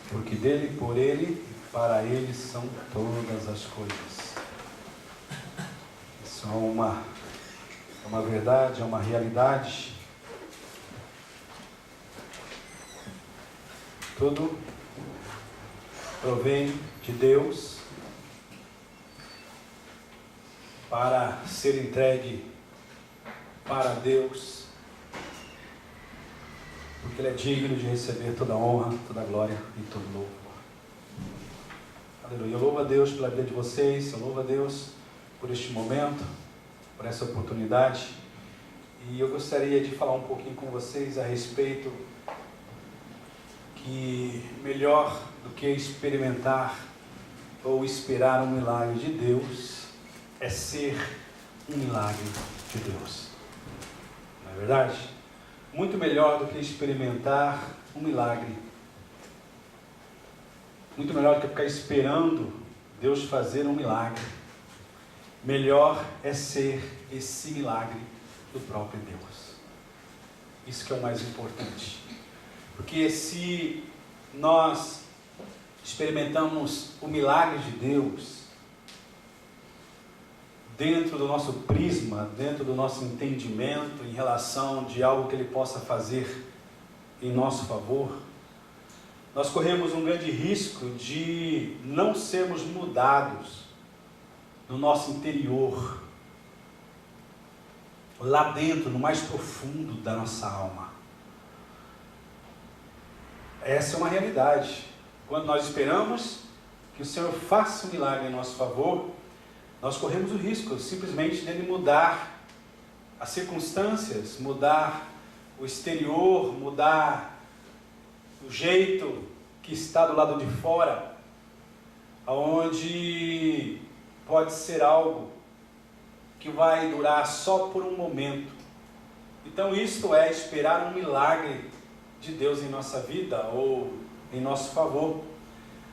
porque dele, por ele, para ele são todas as coisas. Isso é uma verdade, é uma realidade. Tudo provém de Deus para ser entregue para Deus, porque Ele é digno de receber toda a honra, toda a glória e todo louvor. Aleluia. Eu louvo a Deus pela vida de vocês, eu louvo a Deus por este momento, por essa oportunidade, e eu gostaria de falar um pouquinho com vocês a respeito que melhor do que experimentar ou esperar um milagre de Deus é ser um milagre de Deus. Não é verdade? Muito melhor do que experimentar um milagre. Muito melhor do que ficar esperando Deus fazer um milagre. Melhor é ser esse milagre do próprio Deus. Isso que é o mais importante. Porque se nós experimentamos o milagre de Deus dentro do nosso prisma, dentro do nosso entendimento em relação de algo que Ele possa fazer em nosso favor, nós corremos um grande risco de não sermos mudados no nosso interior, lá dentro, no mais profundo da nossa alma. Essa é uma realidade. Quando nós esperamos que o Senhor faça um milagre em nosso favor, nós corremos o risco simplesmente dele mudar as circunstâncias, mudar o exterior, mudar o jeito que está do lado de fora, onde pode ser algo que vai durar só por um momento. Então isto é esperar um milagre de Deus em nossa vida ou em nosso favor.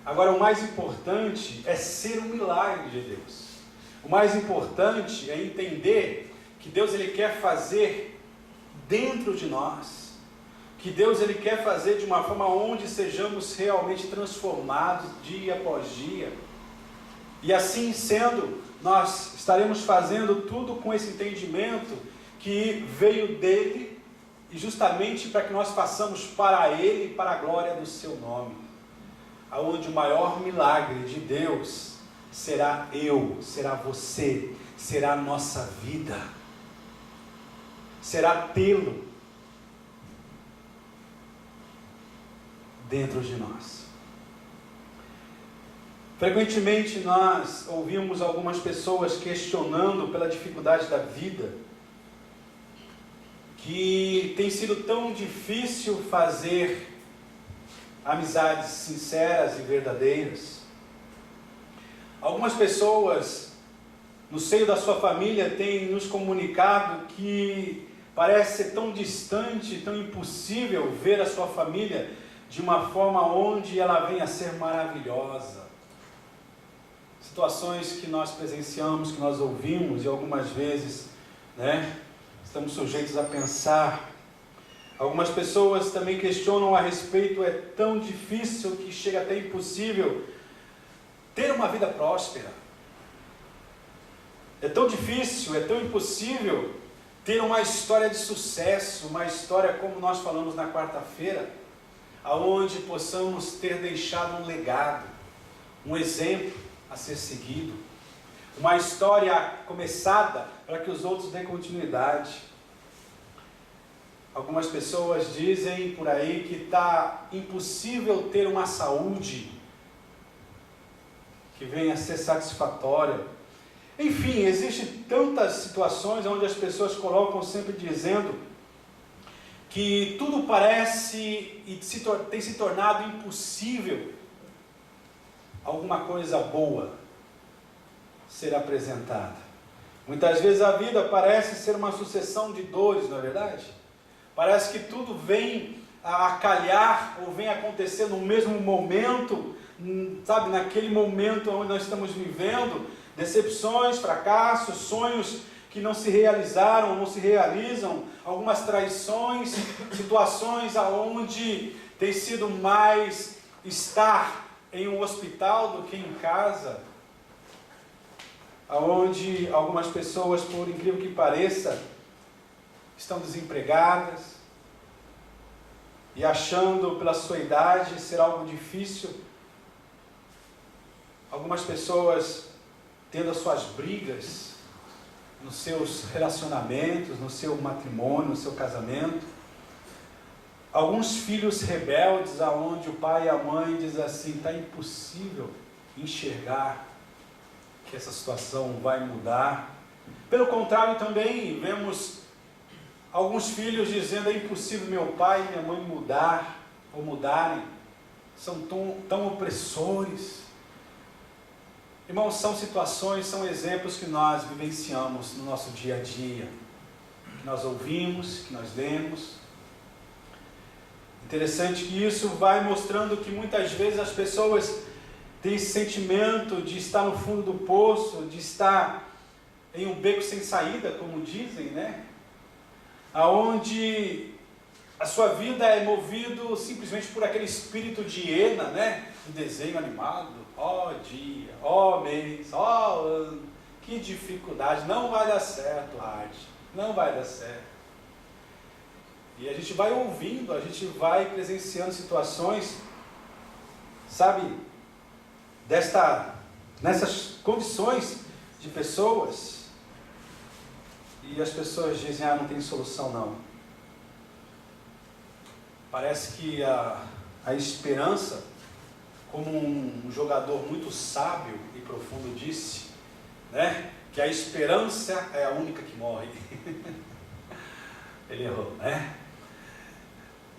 Agora, o mais importante é ser um milagre de Deus. O mais importante é entender que Deus ele quer fazer dentro de nós, que Deus ele quer fazer de uma forma onde sejamos realmente transformados dia após dia. E assim sendo, nós estaremos fazendo tudo com esse entendimento que veio dele, e justamente para que nós façamos para Ele e para a glória do Seu nome, aonde o maior milagre de Deus será eu, será você, será a nossa vida, será tê-lo dentro de nós. Frequentemente nós ouvimos algumas pessoas questionando pela dificuldade da vida, que tem sido tão difícil fazer amizades sinceras e verdadeiras. Algumas pessoas no seio da sua família têm nos comunicado que parece ser tão distante, tão impossível ver a sua família de uma forma onde ela venha a ser maravilhosa. Situações que nós presenciamos, que nós ouvimos e algumas vezes, estamos sujeitos a pensar. Algumas pessoas também questionam a respeito, é tão difícil que chega até impossível ter uma vida próspera. É tão difícil, é tão impossível ter uma história de sucesso, uma história como nós falamos na quarta-feira, aonde possamos ter deixado um legado, um exemplo a ser seguido, uma história começada para que os outros dêem continuidade. Algumas pessoas dizem por aí que está impossível ter uma saúde que venha a ser satisfatória. Enfim, existem tantas situações onde as pessoas colocam sempre dizendo que tudo parece e tem se tornado impossível alguma coisa boa ser apresentada. Muitas vezes a vida parece ser uma sucessão de dores, não é verdade? Parece que tudo vem a calhar ou vem acontecer no mesmo momento, sabe, naquele momento onde nós estamos vivendo, decepções, fracassos, sonhos que não se realizaram, não se realizam, algumas traições, situações aonde tem sido mais estar em um hospital do que em casa, onde algumas pessoas, por incrível que pareça, estão desempregadas e achando pela sua idade ser algo difícil. Algumas pessoas tendo as suas brigas nos seus relacionamentos, no seu matrimônio, no seu casamento. Alguns filhos rebeldes, aonde o pai e a mãe dizem assim: está impossível enxergar que essa situação vai mudar. Pelo contrário, também vemos alguns filhos dizendo: é impossível meu pai e minha mãe mudar ou mudarem, são tão opressores. Irmãos, são situações, são exemplos que nós vivenciamos no nosso dia a dia, que nós ouvimos, que nós lemos. Interessante que isso vai mostrando que muitas vezes as pessoas têm esse sentimento de estar no fundo do poço, de estar em um beco sem saída, como dizem, né? Aonde a sua vida é movido simplesmente por aquele espírito de hiena, né? Um desenho animado. Ó dia, ó mês, ó ano, que dificuldade, não vai dar certo, Arte, não vai dar certo. E a gente vai ouvindo, a gente vai presenciando situações, sabe, nessas condições de pessoas, e as pessoas dizem: ah, não tem solução não. Parece que a esperança, como um jogador muito sábio e profundo disse, né, que a esperança é a única que morre. Ele errou, né?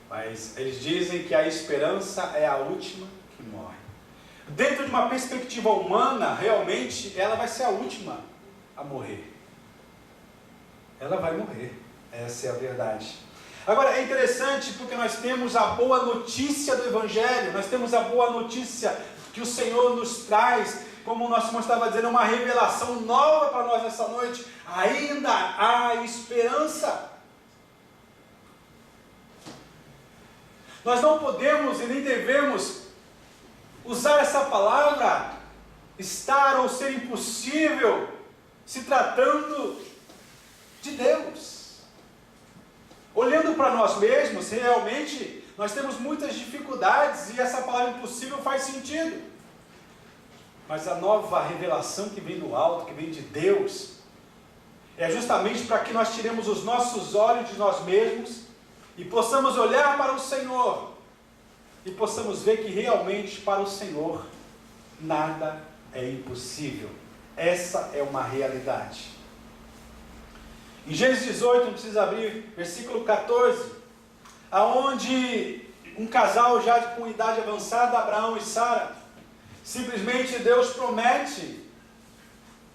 Mas eles dizem que a esperança é a última que morre. Dentro de uma perspectiva humana, realmente, ela vai ser a última a morrer. Ela vai morrer. Essa é a verdade. Agora, é interessante porque nós temos a boa notícia do Evangelho, nós temos a boa notícia que o Senhor nos traz, como o nosso irmão estava dizendo, uma revelação nova para nós nessa noite. Ainda há esperança. Nós não podemos e nem devemos usar essa palavra, estar ou ser impossível, se tratando de Deus. Olhando para nós mesmos, realmente, nós temos muitas dificuldades e essa palavra impossível faz sentido. Mas a nova revelação que vem do alto, que vem de Deus, é justamente para que nós tiremos os nossos olhos de nós mesmos e possamos olhar para o Senhor e possamos ver que realmente para o Senhor nada é impossível. Essa é uma realidade. Em Gênesis 18, não precisa abrir, versículo 14, aonde um casal já com idade avançada, Abraão e Sara, simplesmente Deus promete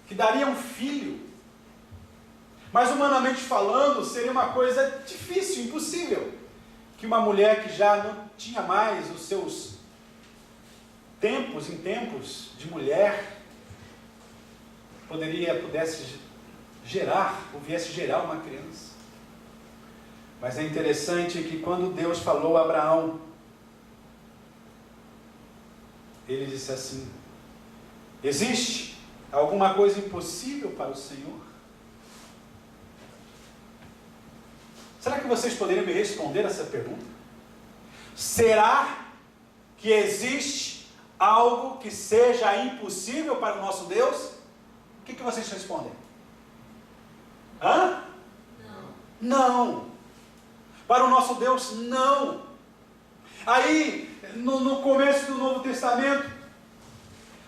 que daria um filho, mas humanamente falando seria uma coisa difícil, impossível, que uma mulher que já não tinha mais os seus tempos de mulher, pudesse gerar, ou viesse gerar uma criança. Mas é interessante que quando Deus falou a Abraão, ele disse assim: existe alguma coisa impossível para o Senhor? Será que vocês poderiam me responder essa pergunta? Será que existe algo que seja impossível para o nosso Deus? O que vocês respondem? Hã? Não. Para o nosso Deus, não. Aí, no começo do Novo Testamento,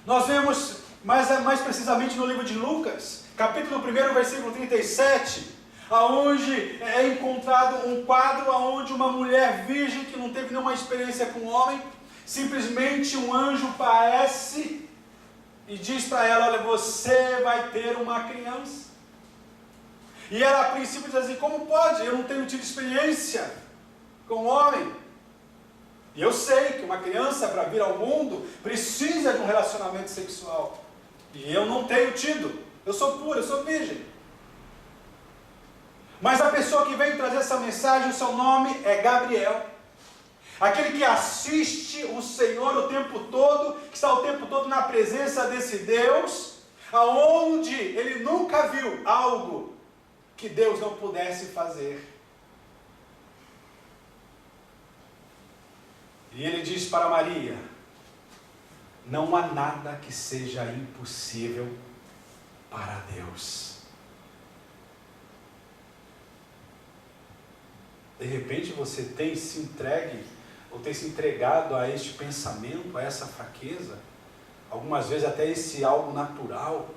nós vemos, mais precisamente no livro de Lucas, capítulo 1, versículo 37, aonde é encontrado um quadro onde uma mulher virgem que não teve nenhuma experiência com homem, simplesmente um anjo aparece e diz para ela: olha, você vai ter uma criança. E ela a princípio diz assim: como pode? Eu não tenho tido experiência com homem. E eu sei que uma criança, para vir ao mundo, precisa de um relacionamento sexual. E eu não tenho tido. Eu sou pura, eu sou virgem. Mas a pessoa que veio trazer essa mensagem, o seu nome é Gabriel. Aquele que assiste o Senhor o tempo todo, que está o tempo todo na presença desse Deus, aonde ele nunca viu algo que Deus não pudesse fazer. E ele diz para Maria: não há nada que seja impossível para Deus. De repente você tem se entregue, ou tem se entregado a este pensamento, a essa fraqueza, algumas vezes até esse algo natural,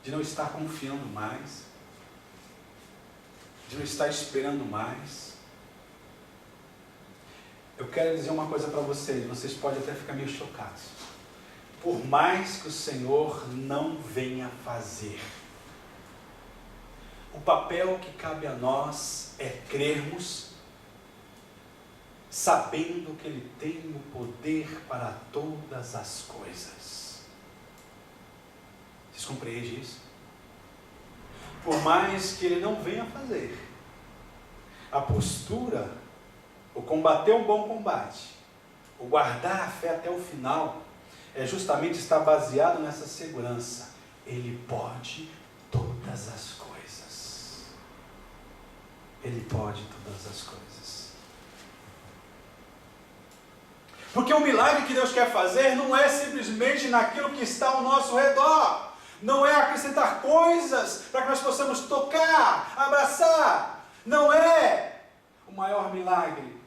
de não estar confiando mais, de não estar esperando mais. Eu quero dizer uma coisa para vocês podem até ficar meio chocados. Por mais que o Senhor não venha fazer, o papel que cabe a nós é crermos, sabendo que Ele tem o poder para todas as coisas. Vocês compreendem isso? Por mais que Ele não venha fazer, a postura, o combater um bom combate, o guardar a fé até o final, é justamente estar baseado nessa segurança. Ele pode todas as coisas. Ele pode todas as coisas. Porque o milagre que Deus quer fazer não é simplesmente naquilo que está ao nosso redor. Não é acrescentar coisas para que nós possamos tocar, abraçar. Não é o maior milagre.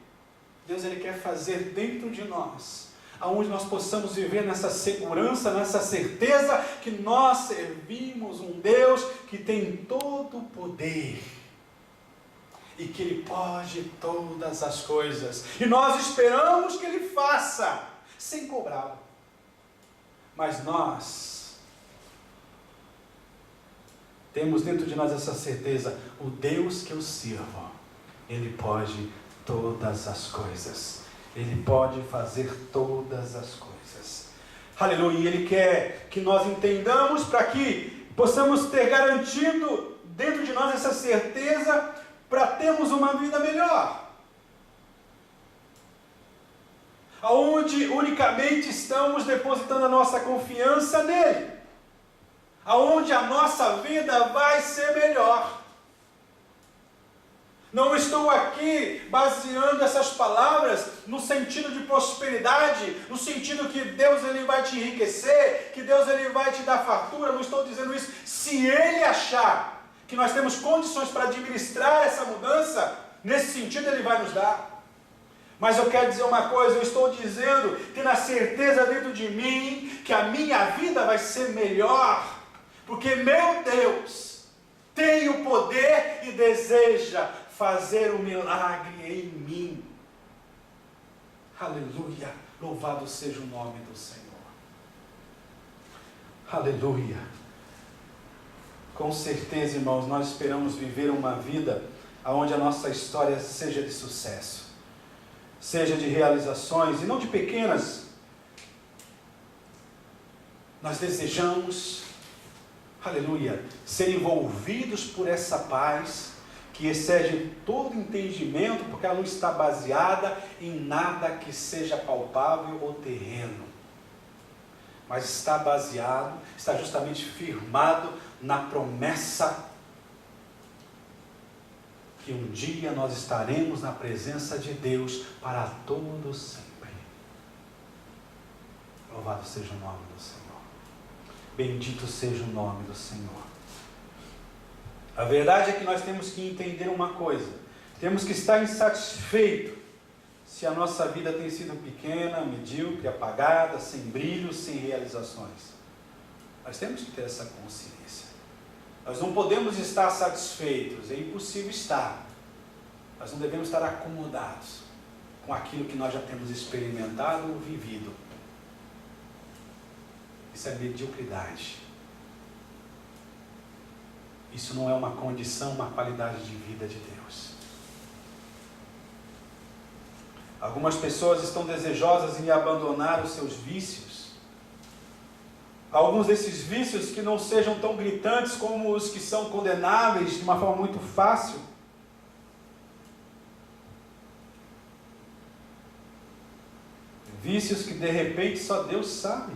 Deus ele quer fazer dentro de nós, aonde nós possamos viver nessa segurança, nessa certeza que nós servimos um Deus que tem todo o poder e que Ele pode todas as coisas, e nós esperamos que Ele faça sem cobrá-lo. Mas nós temos dentro de nós essa certeza: o Deus que eu sirvo, Ele pode todas as coisas, Ele pode fazer todas as coisas. Aleluia. E Ele quer que nós entendamos, para que possamos ter garantido dentro de nós essa certeza, para termos uma vida melhor, aonde unicamente estamos depositando a nossa confiança nele, aonde a nossa vida vai ser melhor. Não estou aqui baseando essas palavras no sentido de prosperidade, no sentido que Deus ele vai te enriquecer, que Deus ele vai te dar fartura. Não estou dizendo isso. Se Ele achar que nós temos condições para administrar essa mudança, nesse sentido Ele vai nos dar. Mas eu quero dizer uma coisa, eu estou dizendo, tendo a certeza dentro de mim, que a minha vida vai ser melhor, porque meu Deus tem o poder e deseja fazer um milagre em mim. Aleluia, louvado seja o nome do Senhor. Aleluia. Com certeza, irmãos, nós esperamos viver uma vida onde a nossa história seja de sucesso, seja de realizações, e não de pequenas. Nós desejamos, aleluia, ser envolvidos por essa paz que excede todo entendimento, porque ela não está baseada em nada que seja palpável ou terreno, mas está baseado, está justamente firmado na promessa que um dia nós estaremos na presença de Deus para todo sempre. Louvado seja o nome do Senhor. Bendito seja o nome do Senhor. A verdade é que nós temos que entender uma coisa. Temos que estar insatisfeitos se a nossa vida tem sido pequena, medíocre, apagada, sem brilho, sem realizações. Nós temos que ter essa consciência. Nós não podemos estar satisfeitos, é impossível estar. Nós não devemos estar acomodados com aquilo que nós já temos experimentado ou vivido. Isso é mediocridade. Isso não é uma condição, uma qualidade de vida de Deus. Algumas pessoas estão desejosas em abandonar os seus vícios. Alguns desses vícios que não sejam tão gritantes como os que são condenáveis de uma forma muito fácil. vícios que de repente só Deus sabe.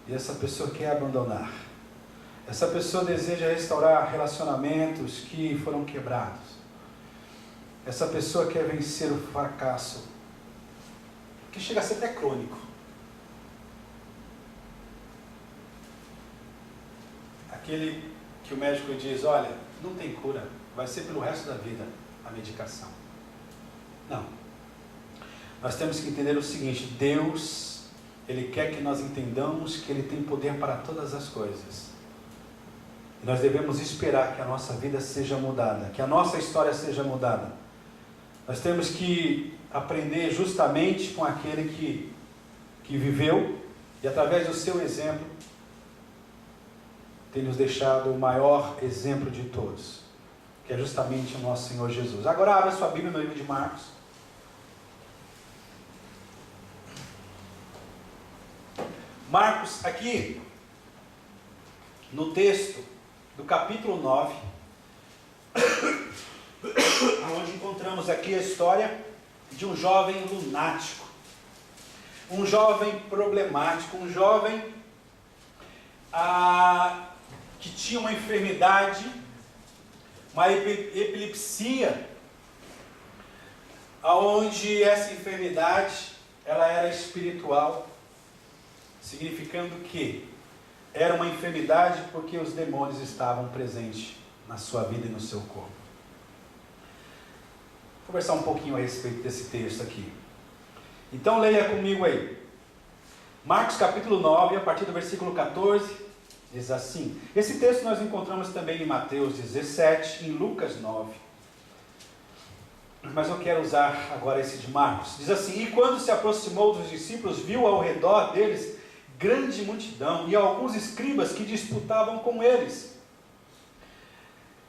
E essa pessoa quer abandonar. Essa pessoa deseja restaurar relacionamentos que foram quebrados. Essa pessoa quer vencer o fracasso, que chega a ser até crônico. Aquele que o médico diz, olha, não tem cura, vai ser pelo resto da vida a medicação. Não. Nós temos que entender o seguinte, Deus, Ele quer que nós entendamos que Ele tem poder para todas as coisas. E nós devemos esperar que a nossa vida seja mudada, que a nossa história seja mudada. Nós temos que aprender justamente com aquele que viveu e através do seu exemplo tem nos deixado o maior exemplo de todos, que é justamente o nosso Senhor Jesus. Agora abra sua Bíblia no livro de Marcos. Marcos, aqui, no texto do capítulo 9, onde encontramos aqui a história de um jovem lunático, um jovem problemático, um jovem que tinha uma enfermidade, uma epilepsia, onde essa enfermidade ela era espiritual, significando que era uma enfermidade porque os demônios estavam presentes na sua vida e no seu corpo. Vou conversar um pouquinho a respeito desse texto aqui. Então leia comigo aí. Marcos capítulo 9, a partir do versículo 14, diz assim. Esse texto nós encontramos também em Mateus 17, em Lucas 9. Mas eu quero usar agora esse de Marcos. Diz assim, e quando se aproximou dos discípulos, viu ao redor deles grande multidão e alguns escribas que disputavam com eles.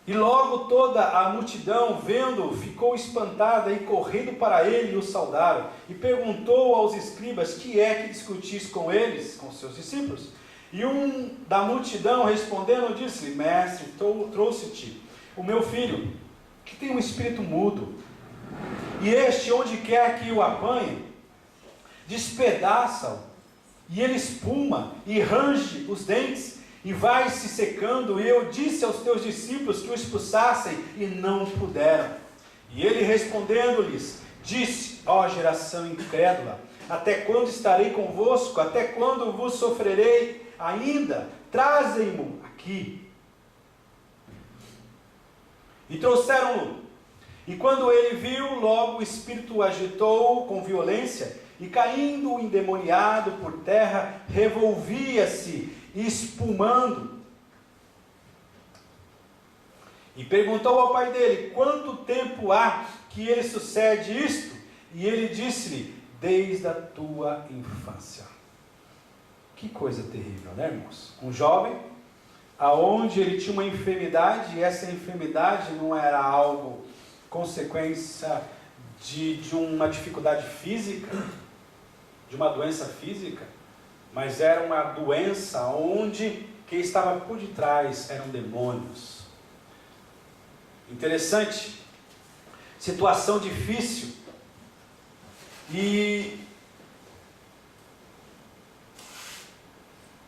E logo toda a multidão, vendo-o, ficou espantada e correndo para ele o saudaram. E perguntou aos escribas, que é que discutis com eles, com seus discípulos? E um da multidão respondendo disse-lhe, mestre, trouxe-te o meu filho, que tem um espírito mudo. E este, onde quer que o apanhe, despedaça-o. E ele espuma e range os dentes e vai se secando. E eu disse aos teus discípulos que o expulsassem e não puderam. E ele respondendo-lhes, disse, ó geração incrédula, até quando estarei convosco? Até quando vos sofrerei ainda? Trazem-mo aqui. E trouxeram-no. E quando ele viu, logo o espírito o agitou com violência, e caindo endemoniado por terra, revolvia-se, espumando. E perguntou ao pai dele, quanto tempo há que ele sucede isto? E ele disse-lhe, desde a tua infância. Que coisa terrível, né, irmãos? Um jovem, aonde ele tinha uma enfermidade, e essa enfermidade não era algo consequência de uma dificuldade física, de uma doença física, mas era uma doença onde quem estava por detrás eram demônios. Interessante, situação difícil, e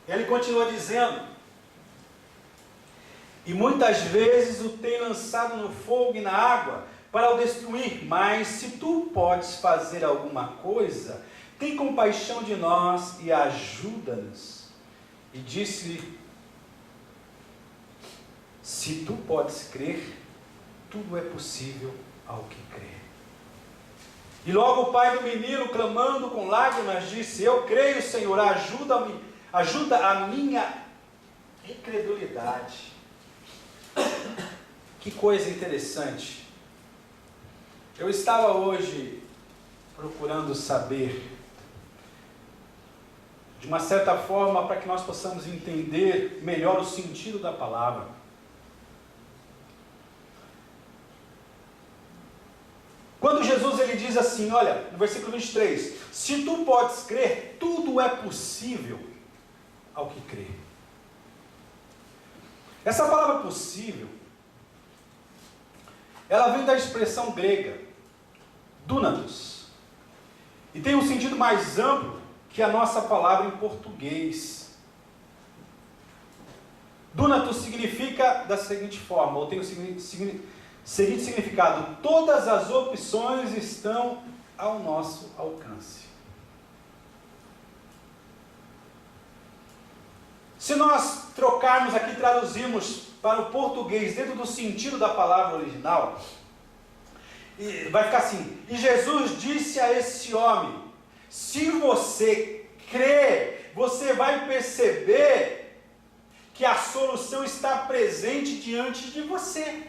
ele continua dizendo, e muitas vezes o tem lançado no fogo e na água para o destruir, mas se tu podes fazer alguma coisa, tem compaixão de nós e ajuda-nos. E disse-lhe, se tu podes crer, tudo é possível ao que crê. E logo o pai do menino, clamando com lágrimas, disse, eu creio, Senhor, ajuda-me, ajuda a minha incredulidade. Que coisa interessante. Eu estava hoje procurando saber, de uma certa forma, para que nós possamos entender melhor o sentido da palavra. Quando Jesus ele diz assim, olha, no versículo 23, se tu podes crer, tudo é possível ao que crê. Essa palavra possível, ela vem da expressão grega, dunatos. E tem um sentido mais amplo que a nossa palavra em português. Dunatos significa da seguinte forma, ou tem o seguinte significado: todas as opções estão ao nosso alcance. Se nós trocarmos aqui, traduzirmos para o português dentro do sentido da palavra original, vai ficar assim: e Jesus disse a esse homem: se você crer, você vai perceber que a solução está presente diante de você.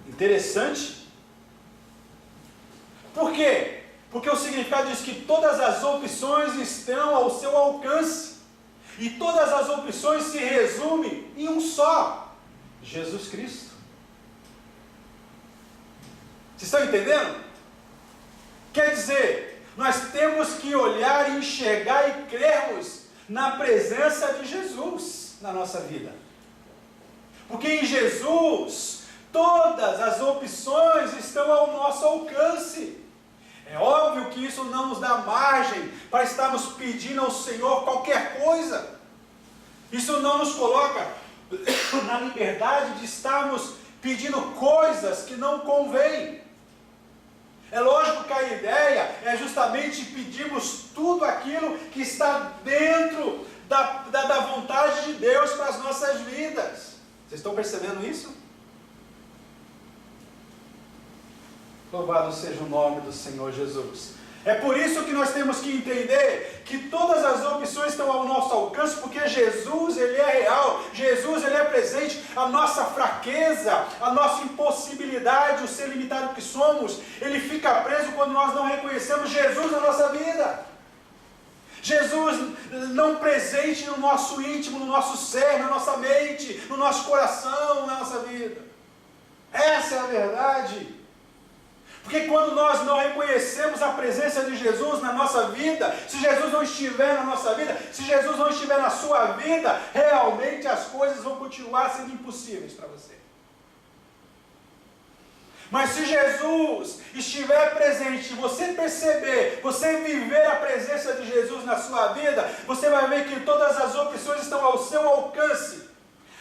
Interessante. Por quê? Porque o significado diz que todas as opções estão ao seu alcance. E todas as opções se resumem em um só: Jesus Cristo. Vocês estão entendendo? Quer dizer, nós temos que olhar e enxergar e crermos na presença de Jesus na nossa vida. Porque em Jesus, todas as opções estão ao nosso alcance. É óbvio que isso não nos dá margem para estarmos pedindo ao Senhor qualquer coisa. Isso não nos coloca na liberdade de estarmos pedindo coisas que não convêm. É lógico que a ideia é justamente pedirmos tudo aquilo que está dentro da vontade de Deus para as nossas vidas. Vocês estão percebendo isso? Louvado seja o nome do Senhor Jesus. É por isso que nós temos que entender que todas as opções estão ao nosso alcance, porque Jesus, Ele é real, Jesus, Ele é presente. A nossa fraqueza, a nossa impossibilidade, o ser limitado que somos, ele fica preso quando nós não reconhecemos Jesus na nossa vida. Jesus não presente no nosso íntimo, no nosso ser, na nossa mente, no nosso coração, na nossa vida. Essa é a verdade. Porque quando nós não reconhecemos a presença de Jesus na nossa vida, se Jesus não estiver na nossa vida, se Jesus não estiver na sua vida, realmente as coisas vão continuar sendo impossíveis para você. Mas se Jesus estiver presente, você perceber, você viver a presença de Jesus na sua vida, você vai ver que todas as opções estão ao seu alcance.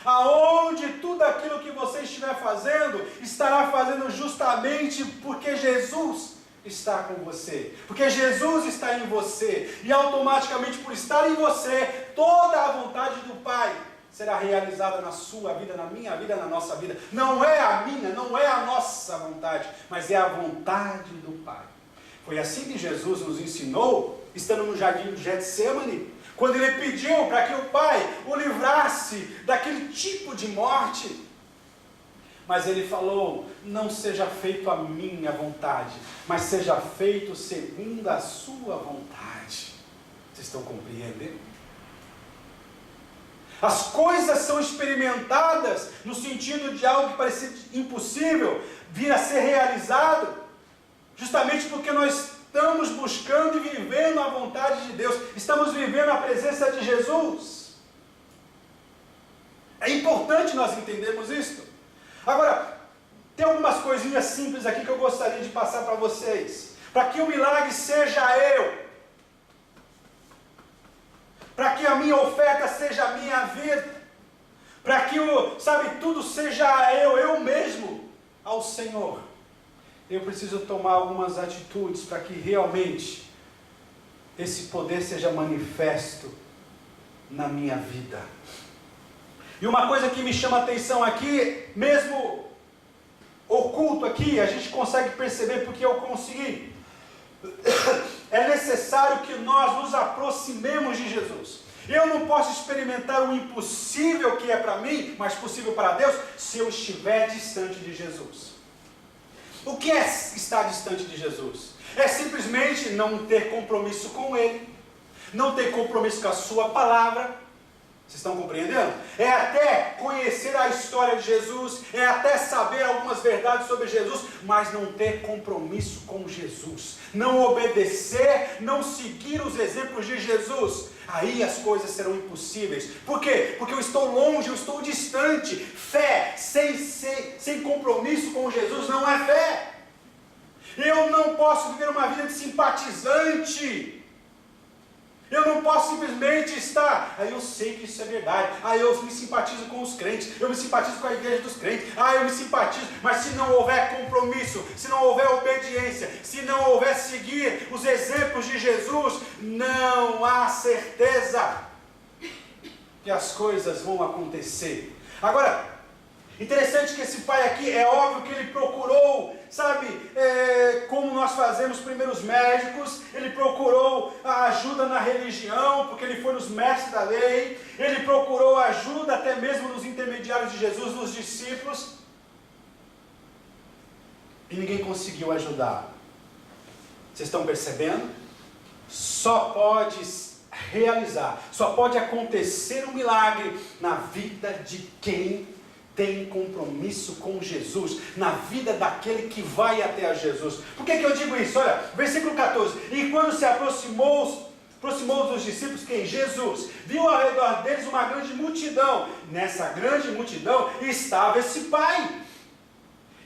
Aonde tudo aquilo que você estiver fazendo, estará fazendo justamente porque Jesus está com você. Porque Jesus está em você. E automaticamente por estar em você, toda a vontade do Pai será realizada na sua vida, na minha vida, na nossa vida. Não é a minha, não é a nossa vontade, mas é a vontade do Pai. Foi assim que Jesus nos ensinou, estando no jardim do Getsemane, quando Ele pediu para que o Pai o livrasse daquele tipo de morte. Mas Ele falou: não seja feito a minha vontade, mas seja feito segundo a sua vontade. Vocês estão compreendendo? As coisas são experimentadas no sentido de algo que parecia impossível vir a ser realizado, justamente porque nós estamos buscando e vivendo a vontade de Deus, estamos vivendo a presença de Jesus. É importante nós entendermos isso. Agora, tem algumas coisinhas simples aqui que eu gostaria de passar para vocês, para que o milagre seja eu, para que a minha oferta seja a minha vida, para que tudo seja eu mesmo ao Senhor. Eu preciso tomar algumas atitudes para que realmente esse poder seja manifesto na minha vida. E uma coisa que me chama a atenção aqui, mesmo oculto aqui, a gente consegue perceber porque eu consegui. É necessário que nós nos aproximemos de Jesus. Eu não posso experimentar o impossível que é para mim, mas possível para Deus, se eu estiver distante de Jesus. O que é estar distante de Jesus? É simplesmente não ter compromisso com Ele, não ter compromisso com a sua palavra. Vocês estão compreendendo? É até conhecer a história de Jesus, é até saber algumas verdades sobre Jesus, mas não ter compromisso com Jesus, não obedecer, não seguir os exemplos de Jesus. Aí as coisas serão impossíveis. Por quê? Porque eu estou longe, eu estou distante. Fé sem compromisso com Jesus não é fé. Eu não posso viver uma vida de simpatizante. Eu não posso simplesmente estar, eu sei que isso é verdade, eu me simpatizo com os crentes, eu me simpatizo com a igreja dos crentes, eu me simpatizo, mas se não houver compromisso, se não houver obediência, se não houver seguir os exemplos de Jesus, não há certeza que as coisas vão acontecer. Agora, interessante que esse pai aqui, é óbvio que ele procurou, como nós fazemos primeiros médicos, ele procurou a ajuda na religião, porque ele foi nos mestres da lei, ele procurou ajuda até mesmo nos intermediários de Jesus, nos discípulos, e ninguém conseguiu ajudar. Vocês estão percebendo? Só pode realizar, só pode acontecer um milagre na vida de quem tem compromisso com Jesus, na vida daquele que vai até a Jesus. Por que eu digo isso? Olha, versículo 14, e quando se aproximou dos discípulos, quem? Jesus, viu ao redor deles uma grande multidão, nessa grande multidão estava esse pai,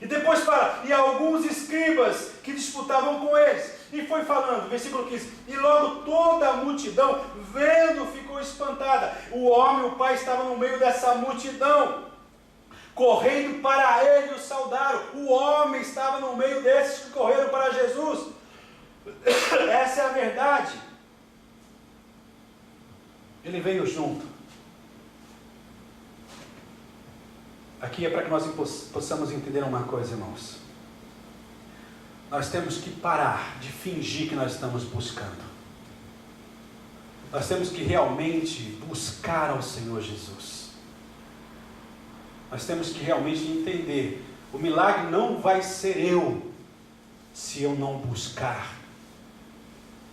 e depois fala, e alguns escribas que disputavam com eles, e foi falando, versículo 15, e logo toda a multidão, vendo, ficou espantada. O homem, o pai, estava no meio dessa multidão, correndo para ele o saudaram. O homem estava no meio desses que correram para Jesus. Essa é a verdade. Ele veio junto. Aqui é para que nós possamos entender uma coisa, irmãos. Nós temos que parar de fingir que nós estamos buscando. Nós temos que realmente buscar ao Senhor Jesus. Nós temos que realmente entender, o milagre não vai ser eu, se eu não buscar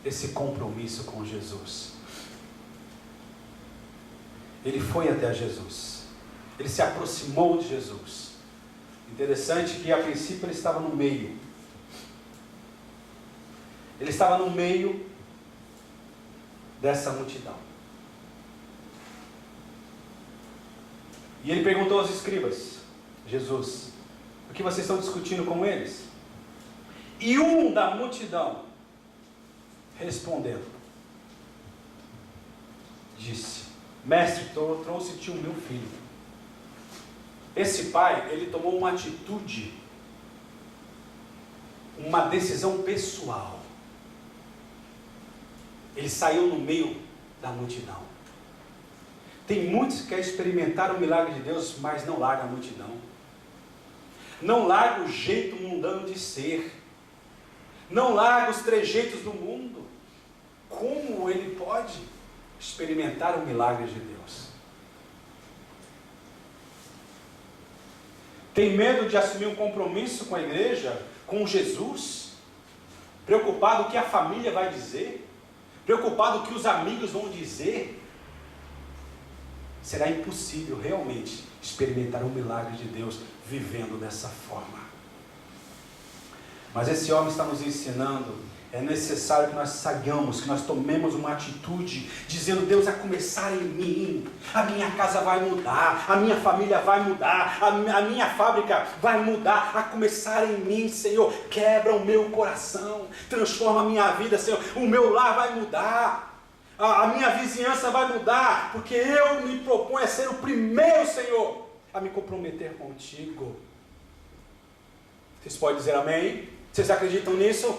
esse compromisso com Jesus. Ele foi até Jesus, ele se aproximou de Jesus. Interessante que a princípio ele estava no meio. Ele estava no meio dessa multidão. E ele perguntou aos escribas, Jesus, o que vocês estão discutindo com eles? E um da multidão, respondendo, disse, mestre, trouxe-te o meu filho. Esse pai, ele tomou uma atitude, uma decisão pessoal. Ele saiu no meio da multidão. Tem muitos que querem experimentar o milagre de Deus, mas não larga a multidão. Não larga o jeito mundano de ser. Não larga os trejeitos do mundo. Como ele pode experimentar o milagre de Deus? Tem medo de assumir um compromisso com a igreja, com Jesus? Preocupado o que a família vai dizer? Preocupado o que os amigos vão dizer? Será impossível realmente experimentar o milagre de Deus vivendo dessa forma. Mas esse homem está nos ensinando, é necessário que nós saibamos, que nós tomemos uma atitude, dizendo, Deus, a começar em mim, a minha casa vai mudar, a minha família vai mudar, a minha fábrica vai mudar, a começar em mim, Senhor, quebra o meu coração, transforma a minha vida, Senhor, o meu lar vai mudar, a minha vizinhança vai mudar, porque eu me proponho a ser o primeiro, Senhor, a me comprometer contigo. Vocês podem dizer amém? Vocês acreditam nisso?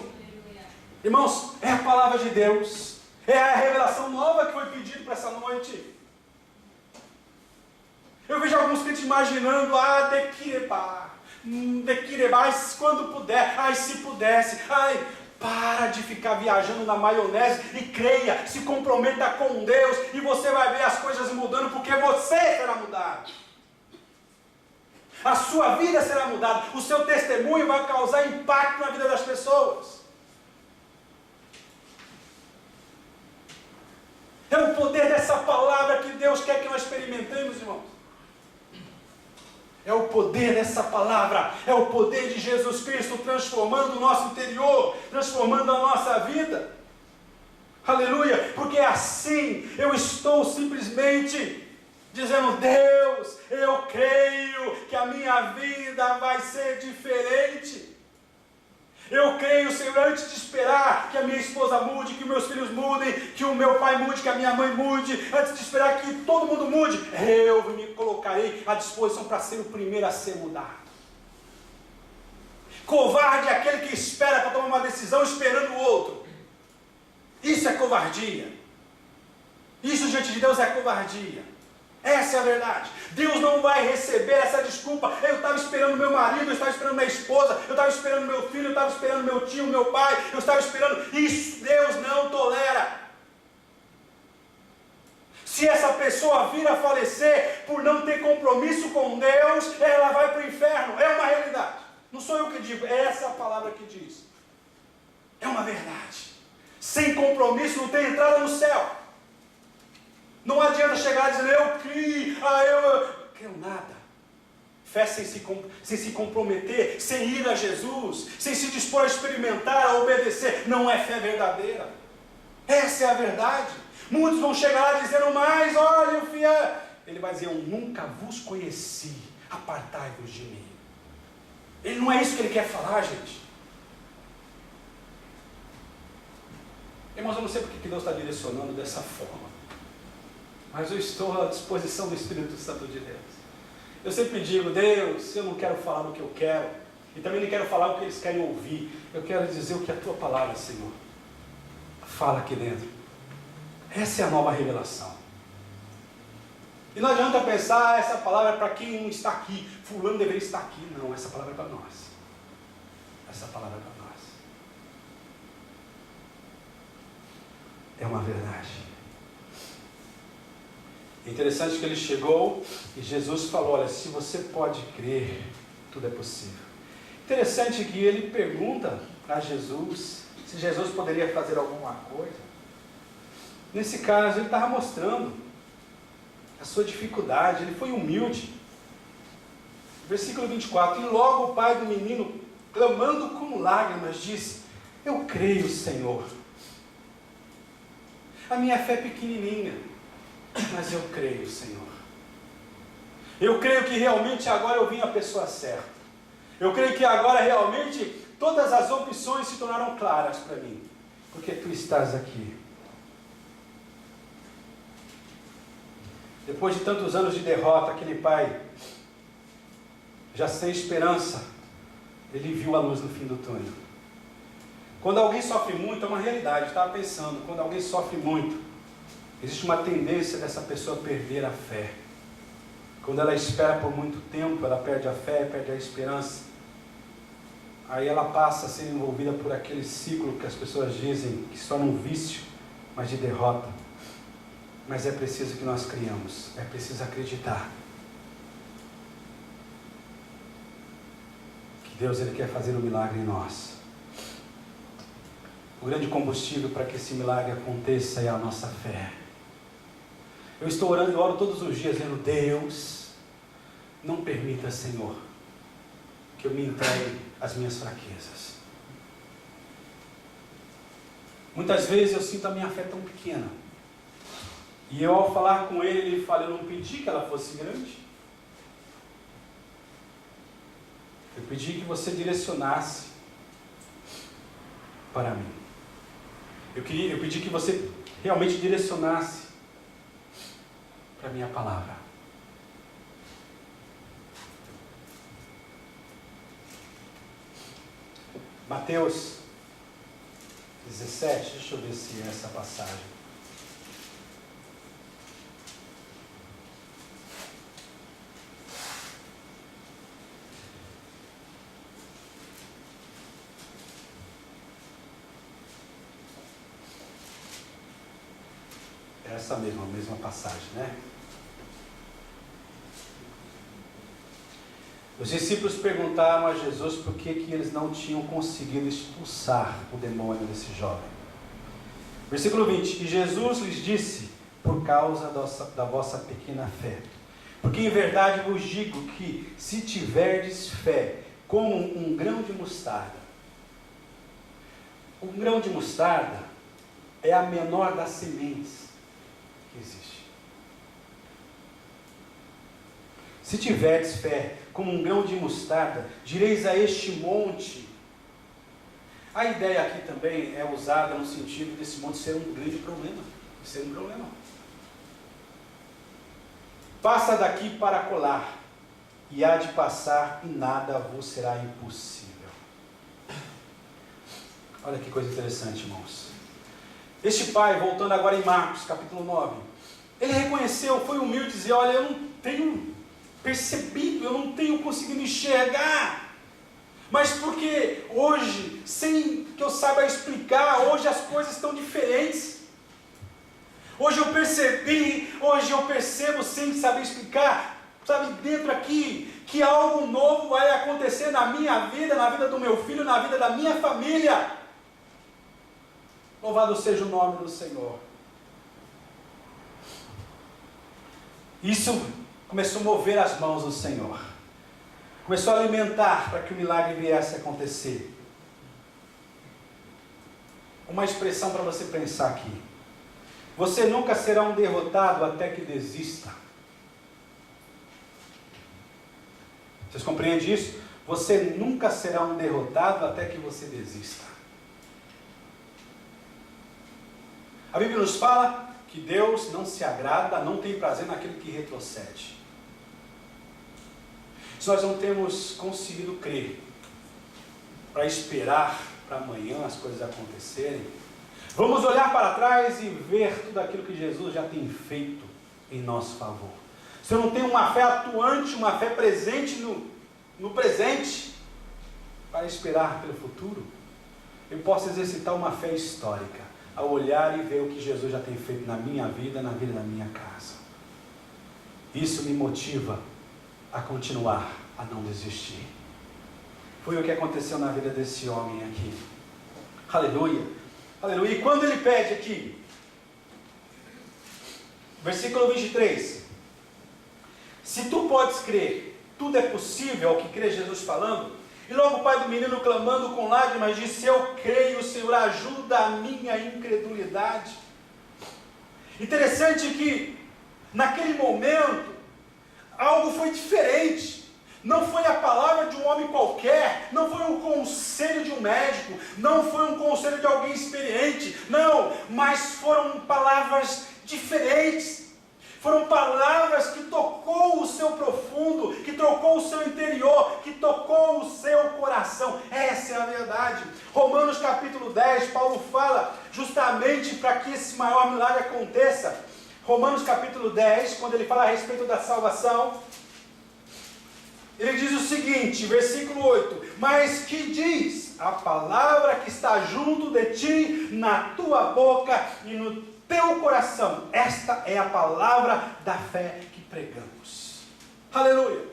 Irmãos, é a palavra de Deus, é a revelação nova que foi pedida para essa noite. Eu vejo alguns crentes imaginando, Dequirebá, quando puder, se pudesse, para de ficar viajando na maionese e creia, se comprometa com Deus e você vai ver as coisas mudando, porque você será mudado. A sua vida será mudada, o seu testemunho vai causar impacto na vida das pessoas. É o poder dessa palavra que Deus quer que nós experimentemos, irmãos. É o poder dessa palavra, é o poder de Jesus Cristo transformando o nosso interior, transformando a nossa vida. Aleluia, porque assim eu estou simplesmente dizendo, Deus, eu creio que a minha vida vai ser diferente. Eu creio creio, Senhor, antes de esperar que a minha esposa mude, que meus filhos mudem, que o meu pai mude, que a minha mãe mude, antes de esperar que todo mundo mude, eu me colocarei à disposição para ser o primeiro a ser mudado. Covarde é aquele que espera para tomar uma decisão esperando o outro. Isso é covardia. Isso diante de Deus é covardia. Essa é a verdade. Deus não vai receber essa desculpa. Eu estava esperando meu marido, eu estava esperando minha esposa, eu estava esperando meu filho, eu estava esperando meu tio, meu pai, eu estava esperando. Isso Deus não tolera. Se essa pessoa vir a falecer por não ter compromisso com Deus, ela vai para o inferno. É uma realidade. Não sou eu que digo, é essa a palavra que diz. É uma verdade. Sem compromisso não tem entrada no céu. Não adianta chegar dizendo, eu criei, eu quero nada. Fé sem se comprometer, sem ir a Jesus, sem se dispor a experimentar, a obedecer, não é fé verdadeira. Essa é a verdade. Muitos vão chegar lá dizendo, mas olha, eu fiel. Ele vai dizer, eu nunca vos conheci, apartai-vos de mim. Ele não é isso que ele quer falar, gente. Irmãos, eu não sei porque que Deus está direcionando dessa forma, mas eu estou à disposição do Espírito Santo de Deus. Eu sempre digo, Deus, eu não quero falar o que eu quero, e também não quero falar o que eles querem ouvir. Eu quero dizer o que é a tua palavra, Senhor. Fala aqui dentro. Essa é a nova revelação. E não adianta pensar, essa palavra é para quem não está aqui, fulano deveria estar aqui. Não, essa palavra é para nós. Essa palavra é para nós. É uma verdade. É interessante que ele chegou e Jesus falou, olha, se você pode crer, tudo é possível. Interessante que ele pergunta a Jesus se Jesus poderia fazer alguma coisa. Nesse caso, ele estava mostrando a sua dificuldade, ele foi humilde. Versículo 24, e logo o pai do menino, clamando com lágrimas, disse, eu creio, Senhor. A minha fé é pequenininha, mas eu creio, Senhor. Eu creio que realmente agora eu vim a pessoa certa. Eu creio que agora realmente todas as opções se tornaram claras para mim, porque tu estás aqui. Depois de tantos anos de derrota, aquele pai, já sem esperança, ele viu a luz no fim do túnel. Quando alguém sofre muito, é uma realidade, eu estava pensando, quando alguém sofre muito, existe uma tendência dessa pessoa perder a fé. Quando ela espera por muito tempo, ela perde a fé, perde a esperança. Aí ela passa a ser envolvida por aquele ciclo que as pessoas dizem que só não vício, mas de derrota. Mas é preciso que nós criamos, é preciso acreditar que Deus ele quer fazer um milagre em nós. O grande combustível para que esse milagre aconteça é a nossa fé. Eu estou orando e oro todos os dias dizendo, Deus, não permita, Senhor, que eu me entregue às minhas fraquezas. Muitas vezes eu sinto a minha fé tão pequena. E eu, ao falar com ele, ele fala, eu não pedi que ela fosse grande. Eu pedi que você direcionasse para mim. Eu pedi que você realmente direcionasse para a minha palavra. Mateus 17, deixa eu ver se é essa passagem. Essa mesma passagem, né? Os discípulos perguntaram a Jesus por que eles não tinham conseguido expulsar o demônio desse jovem. Versículo 20, e Jesus lhes disse, por causa da vossa pequena fé. Porque em verdade vos digo que se tiverdes fé como um grão de mostarda, um grão de mostarda é a menor das sementes que existe. Se tiverdes fé como um grão de mostarda, direis a este monte, A ideia aqui também é usada no sentido desse mundo ser um grande problema. Ser um problema. Passa daqui para colar, e há de passar, e nada vos será impossível. Olha que coisa interessante, irmãos. Este pai, voltando agora em Marcos, capítulo 9, ele reconheceu, foi humilde, dizer, olha, eu não tenho percebido, eu não tenho conseguido enxergar. Mas porque hoje, sem que eu saiba explicar, hoje as coisas estão diferentes. Hoje eu percebi, hoje eu percebo sem saber explicar, sabe, dentro aqui, que algo novo vai acontecer na minha vida, na vida do meu filho, na vida da minha família. Louvado seja o nome do Senhor. Isso começou a mover as mãos do Senhor. Começou a alimentar para que o milagre viesse a acontecer. Uma expressão para você pensar aqui. Você nunca será um derrotado até que desista. Vocês compreendem isso? Você nunca será um derrotado até que você desista. A Bíblia nos fala que Deus não se agrada, não tem prazer naquele que retrocede. Se nós não temos conseguido crer, para esperar para amanhã as coisas acontecerem, vamos olhar para trás e ver tudo aquilo que Jesus já tem feito em nosso favor. Se eu não tenho uma fé atuante, uma fé presente no presente, para esperar pelo futuro, eu posso exercitar uma fé histórica, ao olhar e ver o que Jesus já tem feito na minha vida, na vida da minha casa. Isso me motiva a continuar, a não desistir. Foi o que aconteceu na vida desse homem aqui. Aleluia, aleluia. E quando ele pede aqui, versículo 23, se tu podes crer, tudo é possível, ao que crê Jesus falando. E logo o pai do menino, clamando com lágrimas, disse, eu creio, Senhor, ajuda a minha incredulidade. Interessante que, naquele momento, algo foi diferente. Não foi a palavra de um homem qualquer, não foi um conselho de um médico, não foi um conselho de alguém experiente, não, mas foram palavras diferentes. Foram palavras que tocou o seu profundo, que tocou o seu interior, que tocou o seu coração. Essa é a verdade. Romanos capítulo 10, Paulo fala justamente para que esse maior milagre aconteça. Romanos capítulo 10, quando ele fala a respeito da salvação, ele diz o seguinte, versículo 8, mas que diz a palavra que está junto de ti, na tua boca e no teu coração. Esta é a palavra da fé que pregamos. Aleluia,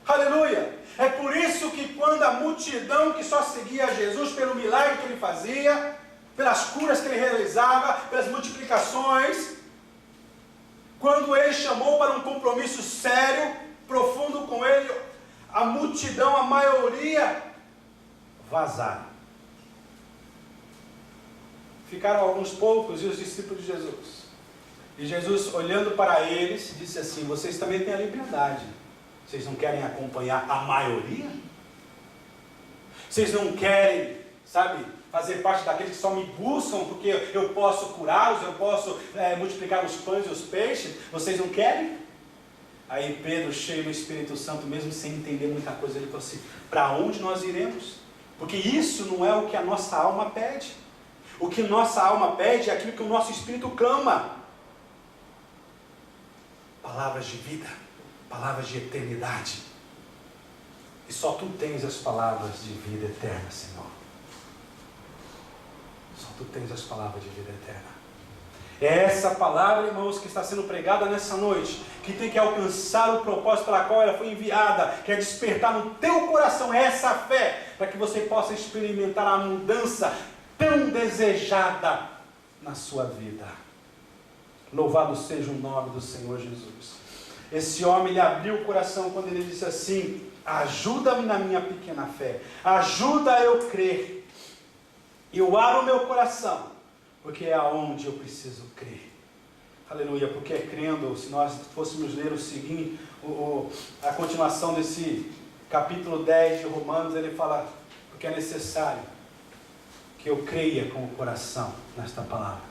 aleluia. É por isso que quando a multidão que só seguia Jesus pelo milagre que ele fazia, pelas curas que ele realizava, pelas multiplicações, quando ele chamou para um compromisso sério, profundo com ele, a multidão, a maioria, vazaram. Ficaram alguns poucos e os discípulos de Jesus. E Jesus, olhando para eles, disse assim, vocês também têm a liberdade. Vocês não querem acompanhar a maioria? Vocês não querem, sabe, fazer parte daqueles que só me buscam porque eu posso curá-los, eu posso multiplicar os pães e os peixes? Vocês não querem? Aí Pedro, cheio do Espírito Santo, mesmo sem entender muita coisa, ele falou assim, para onde nós iremos? Porque isso não é o que a nossa alma pede. O que nossa alma pede é aquilo que o nosso espírito clama. Palavras de vida, palavras de eternidade. E só tu tens as palavras de vida eterna, Senhor. Só tu tens as palavras de vida eterna. É essa palavra, irmãos, que está sendo pregada nessa noite, que tem que alcançar o propósito para qual ela foi enviada, que é despertar no teu coração essa fé, para que você possa experimentar a mudança tão desejada na sua vida. Louvado seja o nome do Senhor Jesus. Esse homem, ele abriu o coração quando ele disse assim, ajuda-me na minha pequena fé, ajuda eu crer, eu abro o meu coração, porque é aonde eu preciso crer. Aleluia, porque é crendo, se nós fôssemos ler o seguinte, a continuação desse capítulo 10 de Romanos, ele fala, porque é necessário que eu creia com o coração nesta palavra,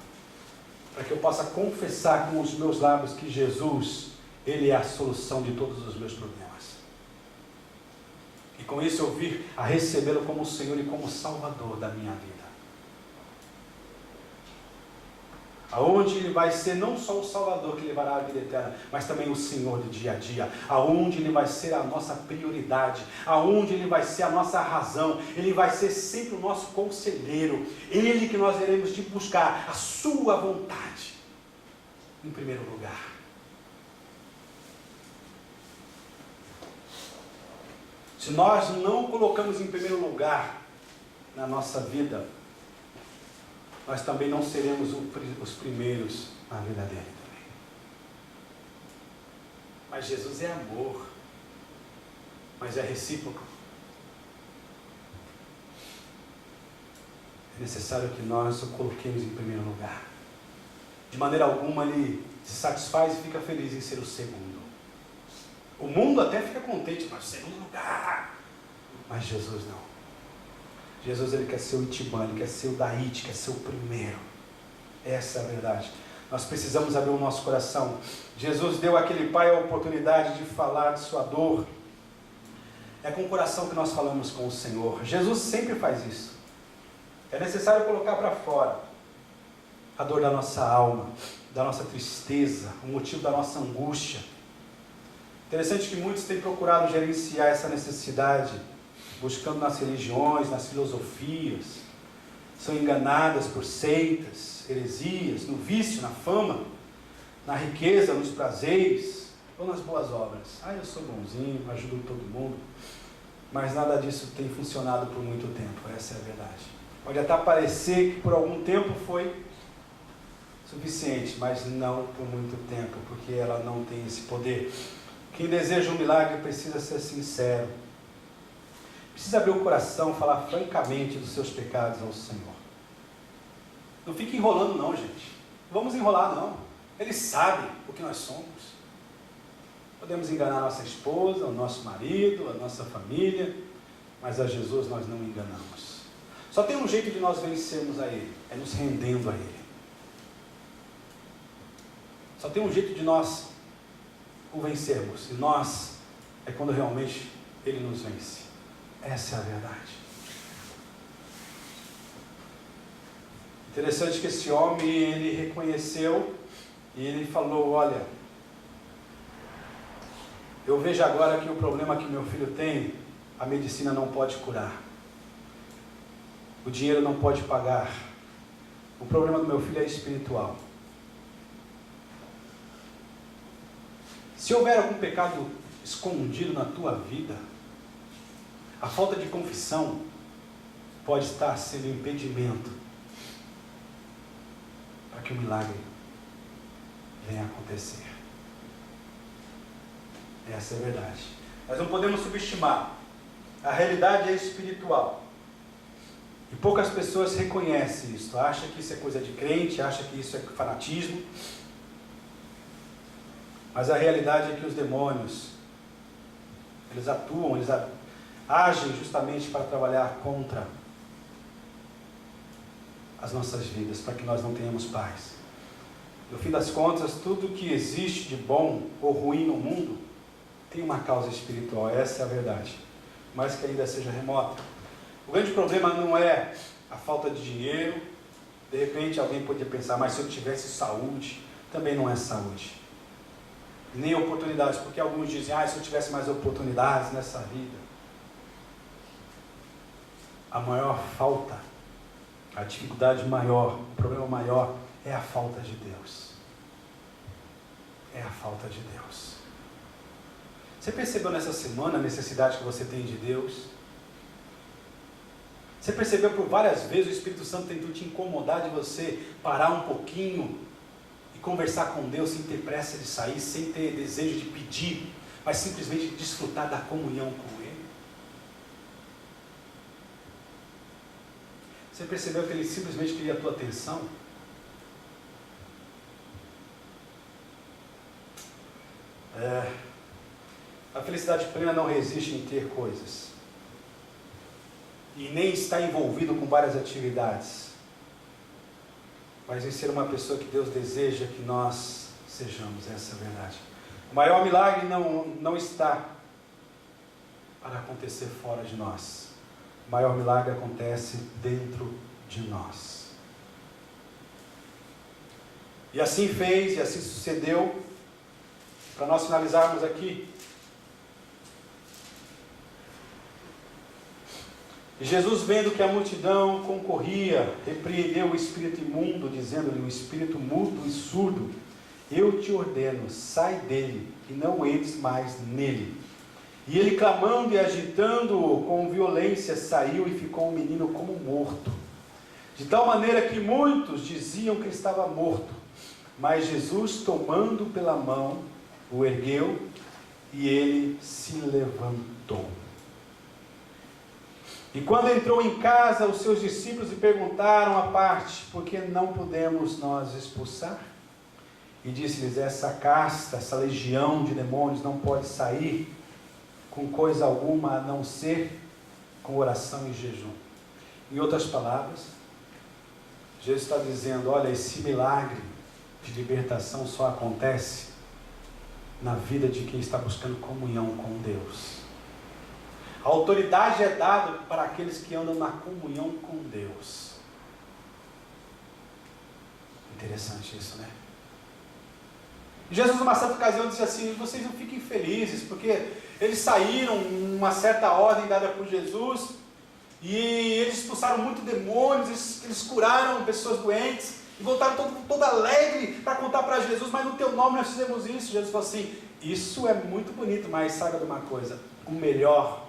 para que eu possa confessar com os meus lábios que Jesus, Ele é a solução de todos os meus problemas. E com isso eu vir a recebê-lo como Senhor e como Salvador da minha vida. Aonde Ele vai ser não só o Salvador que levará a vida eterna, mas também o Senhor do dia a dia. Aonde Ele vai ser a nossa prioridade, aonde Ele vai ser a nossa razão, Ele vai ser sempre o nosso conselheiro. Ele que nós iremos de buscar a sua vontade em primeiro lugar. Se nós não colocamos em primeiro lugar na nossa vida, nós também não seremos os primeiros na vida dele também. Mas Jesus é amor, mas é recíproco. É necessário que nós o coloquemos em primeiro lugar. De maneira alguma ele se satisfaz e fica feliz em ser o segundo. O mundo até fica contente, mas segundo lugar. Mas Jesus não. Jesus ele quer ser o Itibã, ele quer ser o Daíte, quer ser o primeiro. Essa é a verdade. Nós precisamos abrir o nosso coração. Jesus deu àquele pai a oportunidade de falar de sua dor. É com o coração que nós falamos com o Senhor. Jesus sempre faz isso. É necessário colocar para fora a dor da nossa alma, da nossa tristeza, o motivo da nossa angústia. Interessante que muitos têm procurado gerenciar essa necessidade, buscando nas religiões, nas filosofias, são enganadas por seitas, heresias, no vício, na fama, na riqueza, nos prazeres, ou nas boas obras. Eu sou bonzinho, ajudo todo mundo, mas nada disso tem funcionado por muito tempo, essa é a verdade. Pode até parecer que por algum tempo foi suficiente, mas não por muito tempo, porque ela não tem esse poder. Quem deseja um milagre precisa ser sincero. Precisa abrir o coração, falar francamente dos seus pecados ao Senhor. Não fique enrolando não, gente. Não vamos enrolar não. Ele sabe o que nós somos. Podemos enganar a nossa esposa, o nosso marido, a nossa família, mas a Jesus nós não enganamos. Só tem um jeito de nós vencermos a Ele, é nos rendendo a Ele. Só tem um jeito de nós o vencermos, e nós é quando realmente Ele nos vence. Essa é a verdade. Interessante que esse homem, ele reconheceu e ele falou: olha, eu vejo agora que o problema que meu filho tem, a medicina não pode curar, o dinheiro não pode pagar, o problema do meu filho é espiritual. Se houver algum pecado escondido na tua vida, a falta de confissão pode estar sendo impedimento para que o milagre venha a acontecer. Essa é a verdade. Nós não podemos subestimar. A realidade é espiritual. E poucas pessoas reconhecem isso. Acham que isso é coisa de crente, acham que isso é fanatismo. Mas a realidade é que os demônios, eles atuam, eles agem justamente para trabalhar contra as nossas vidas, para que nós não tenhamos paz. No fim das contas, tudo que existe de bom ou ruim no mundo tem uma causa espiritual, essa é a verdade, mas que ainda seja remota. O grande problema não é a falta de dinheiro. De repente alguém podia pensar, mas se eu tivesse saúde, também não é saúde. Nem oportunidades, porque alguns dizem, se eu tivesse mais oportunidades nessa vida. A maior falta, a dificuldade maior, o problema maior é a falta de Deus. É a falta de Deus. Você percebeu nessa semana a necessidade que você tem de Deus? Você percebeu por várias vezes o Espírito Santo tentou te incomodar de você parar um pouquinho e conversar com Deus sem ter pressa de sair, sem ter desejo de pedir, mas simplesmente desfrutar da comunhão com Ele? Você percebeu que Ele simplesmente queria a tua atenção? A felicidade plena não resiste em ter coisas. e nem está envolvido com várias atividades, mas em ser uma pessoa que Deus deseja que nós sejamos. Essa é a verdade. O maior milagre não está para acontecer fora de nós. O maior milagre acontece dentro de nós. E assim fez, e assim sucedeu. Para nós finalizarmos aqui, Jesus, vendo que a multidão concorria, repreendeu o espírito imundo, dizendo-lhe: o espírito mudo e surdo, eu te ordeno, sai dele, e não entres mais nele. E ele, clamando e agitando-o com violência, saiu e ficou o menino como morto. De tal maneira que muitos diziam que estava morto. Mas Jesus, tomando pela mão, o ergueu, e ele se levantou. E quando entrou em casa, os seus discípulos lhe perguntaram à parte: por que não podemos nós expulsar? E disse-lhes: essa casta, essa legião de demônios não pode sair com coisa alguma a não ser com oração e jejum. Em outras palavras, Jesus está dizendo: olha, esse milagre de libertação só acontece na vida de quem está buscando comunhão com Deus. A autoridade é dada para aqueles que andam na comunhão com Deus. Interessante isso, né? Jesus, numa certa ocasião, disse assim: vocês não fiquem felizes, porque eles saíram uma certa ordem dada por Jesus, e eles expulsaram muito demônios, eles curaram pessoas doentes, e voltaram todo alegre para contar para Jesus: mas no teu nome nós fizemos isso. Jesus falou assim: isso é muito bonito, mas saiba de uma coisa, o melhor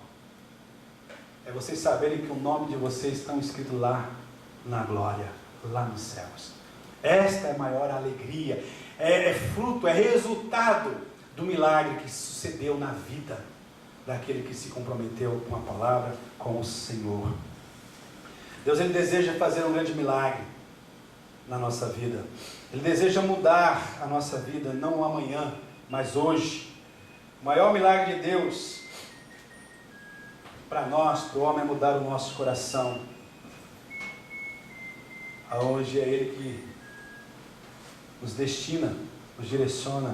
é vocês saberem que o nome de vocês está escrito lá na glória, lá nos céus. Esta é a maior alegria, é fruto, é resultado do milagre que sucedeu na vida daquele que se comprometeu com a palavra, com o Senhor. Deus, Ele deseja fazer um grande milagre na nossa vida. Ele deseja mudar a nossa vida, não amanhã, mas hoje. O maior milagre de Deus para nós, para o homem, é mudar o nosso coração. Hoje é Ele que nos destina, nos direciona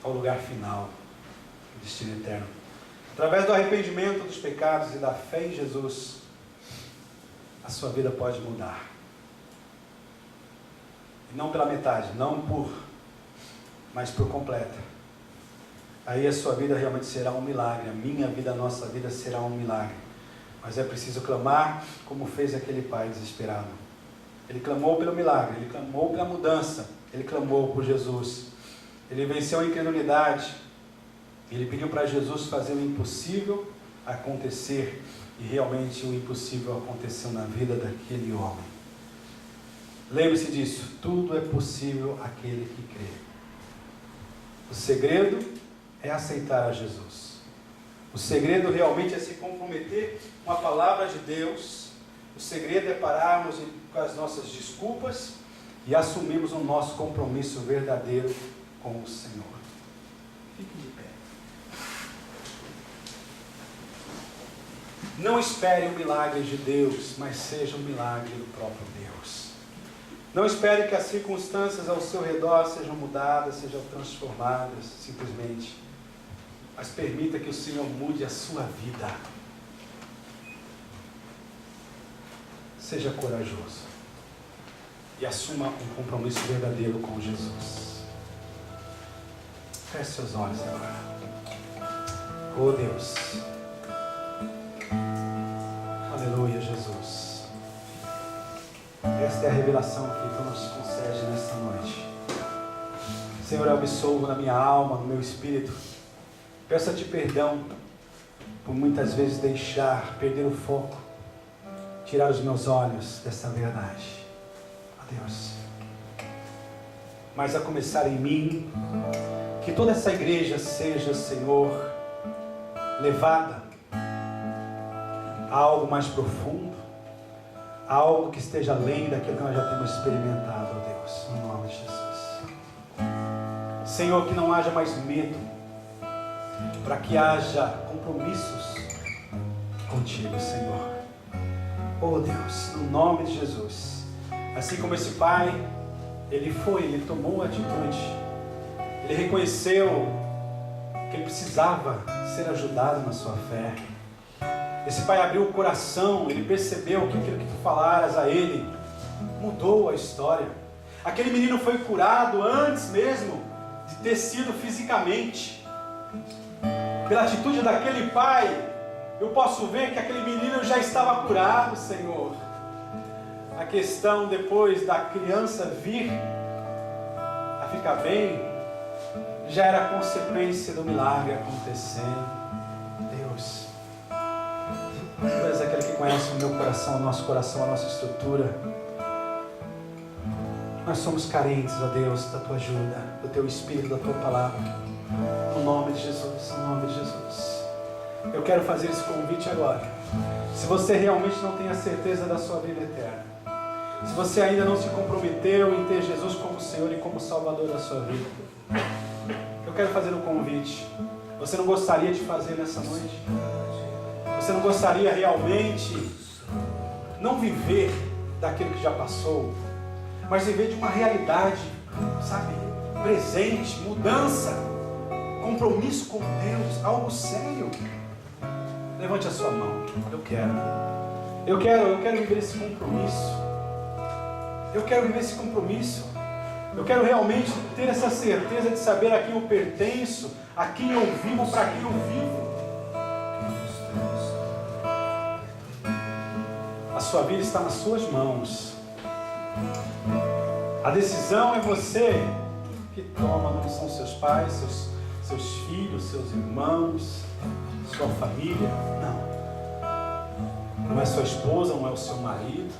ao lugar final, o destino eterno. Através do arrependimento dos pecados e da fé em Jesus, a sua vida pode mudar. E não pela metade, mas por completa. Aí a sua vida realmente será um milagre. A minha vida, a nossa vida será um milagre. Mas é preciso clamar como fez aquele pai desesperado. Ele clamou pelo milagre, ele clamou pela mudança, ele clamou por Jesus. Ele venceu a incredulidade. Ele pediu para Jesus fazer o impossível acontecer. E realmente o impossível aconteceu na vida daquele homem. Lembre-se disso, tudo é possível àquele que crê. O segredo é aceitar a Jesus. O segredo realmente é se comprometer com a palavra de Deus. O segredo é pararmos com as nossas desculpas e assumirmos o nosso compromisso verdadeiro com o Senhor. Fique de pé. Não espere o milagre de Deus, mas seja o milagre do próprio Deus. Não espere que as circunstâncias ao seu redor sejam mudadas, sejam transformadas, simplesmente. Mas permita que o Senhor mude a sua vida. Seja corajoso. E assuma um compromisso verdadeiro com Jesus. Feche seus olhos agora. Oh Deus. Aleluia, Jesus. Esta é a revelação que tu nos concede nesta noite. Senhor, eu absolvo na minha alma, no meu espírito. Peço-te perdão por muitas vezes perder o foco, tirar os meus olhos dessa verdade. Ó Deus. Mas a começar em mim, que toda essa igreja seja, Senhor, levada a algo mais profundo, a algo que esteja além daquilo que nós já temos experimentado, ó Deus, no nome de Jesus. Senhor, que não haja mais medo, para que haja compromissos contigo, Senhor. Oh Deus, no nome de Jesus. Assim como esse pai, ele tomou atitude. Ele reconheceu que ele precisava ser ajudado na sua fé. Esse pai abriu o coração, ele percebeu que aquilo que tu falaras a ele mudou a história. Aquele menino foi curado antes mesmo de ter sido fisicamente. Pela atitude daquele pai, eu posso ver que aquele menino já estava curado, Senhor. A questão depois da criança vir a ficar bem, já era consequência do milagre acontecendo. Deus, Tu és aquele que conhece o meu coração, o nosso coração, a nossa estrutura. Nós somos carentes, ó Deus, da Tua ajuda, do Teu Espírito, da Tua Palavra. No nome de Jesus, no nome de Jesus. Eu quero fazer esse convite agora. Se você realmente não tem a certeza da sua vida eterna, se você ainda não se comprometeu em ter Jesus como Senhor e como Salvador da sua vida, eu quero fazer um convite. Você não gostaria de fazer nessa noite? Você não gostaria realmente não viver daquilo que já passou, mas viver de uma realidade, sabe, presente, mudança, compromisso com Deus, algo sério? Levante a sua mão. Eu quero viver esse compromisso. Eu quero viver esse compromisso. Eu quero realmente ter essa certeza de saber a quem eu pertenço, a quem eu vivo, para quem eu vivo. A sua vida está nas suas mãos. A decisão é você que toma, não são seus pais, seus filhos, seus irmãos, sua família. Não é sua esposa, não é o seu marido.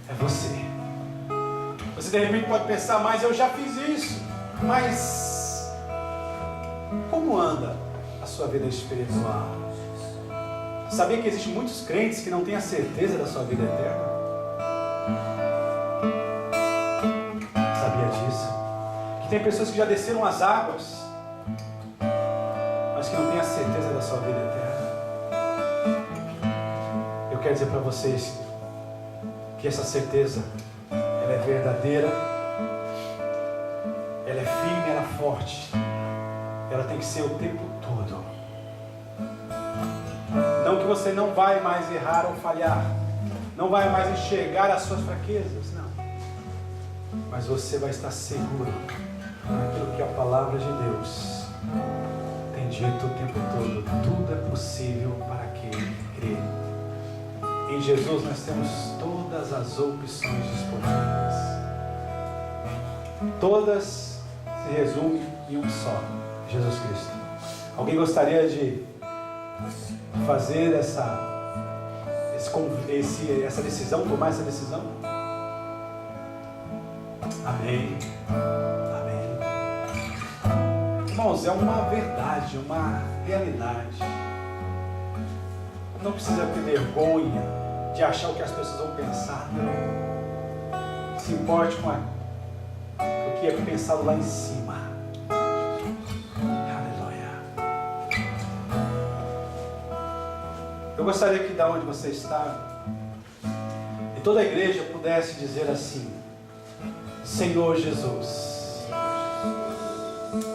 É você. Você de repente pode pensar, mas eu já fiz isso. Mas como anda a sua vida espiritual? Sabia que existem muitos crentes que não têm a certeza da sua vida eterna? Sabia disso? Que tem pessoas que já desceram as águas, mas que não têm a certeza da sua vida eterna. Eu quero dizer para vocês que essa certeza, ela é verdadeira, ela é firme, ela é forte, ela tem que ser o tempo todo. Não que você não vai mais errar ou falhar, não vai mais enxergar as suas fraquezas, não, mas você vai estar seguro naquilo que a palavra de Deus tem dito o tempo todo: tudo é possível para quem crê. Em Jesus nós temos todas as opções disponíveis. Todas se resumem em um só: Jesus Cristo. Alguém gostaria de fazer essa decisão, tomar essa decisão? Amém. Amém. Irmãos, é uma verdade, uma realidade. Não precisa ter vergonha de achar o que as pessoas vão pensar. Não. Se importe com o que é pensado lá em cima. Aleluia. Eu gostaria que da onde você está, e toda a igreja pudesse dizer assim: Senhor Jesus,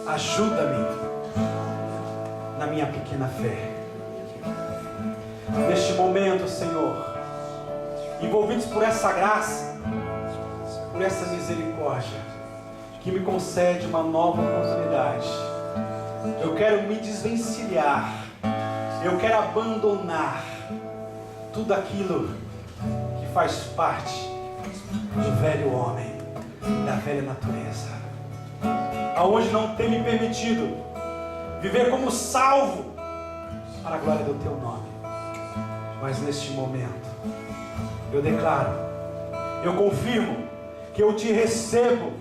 ajuda-me na minha pequena fé. Neste momento, Senhor, envolvidos por essa graça, por essa misericórdia, que me concede uma nova oportunidade, eu quero me desvencilhar, eu quero abandonar tudo aquilo que faz parte do velho homem, da velha natureza, aonde não tem me permitido viver como salvo para a glória do Teu nome. Mas neste momento, eu declaro, eu confirmo que eu Te recebo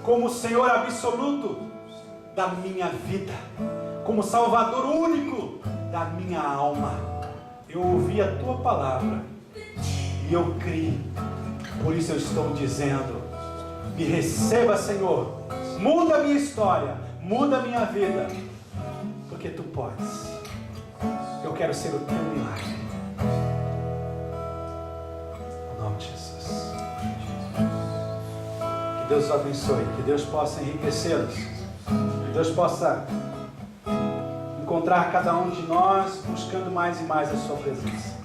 como Senhor absoluto da minha vida, como Salvador único da minha alma. Eu ouvi a Tua palavra e eu criei, por isso eu estou dizendo: me receba, Senhor, muda a minha história, muda a minha vida, porque Tu podes. quero ser o teu milagre. Em nome de Jesus. Que Deus os abençoe, que Deus possa enriquecê-los, que Deus possa encontrar cada um de nós buscando mais e mais a sua presença.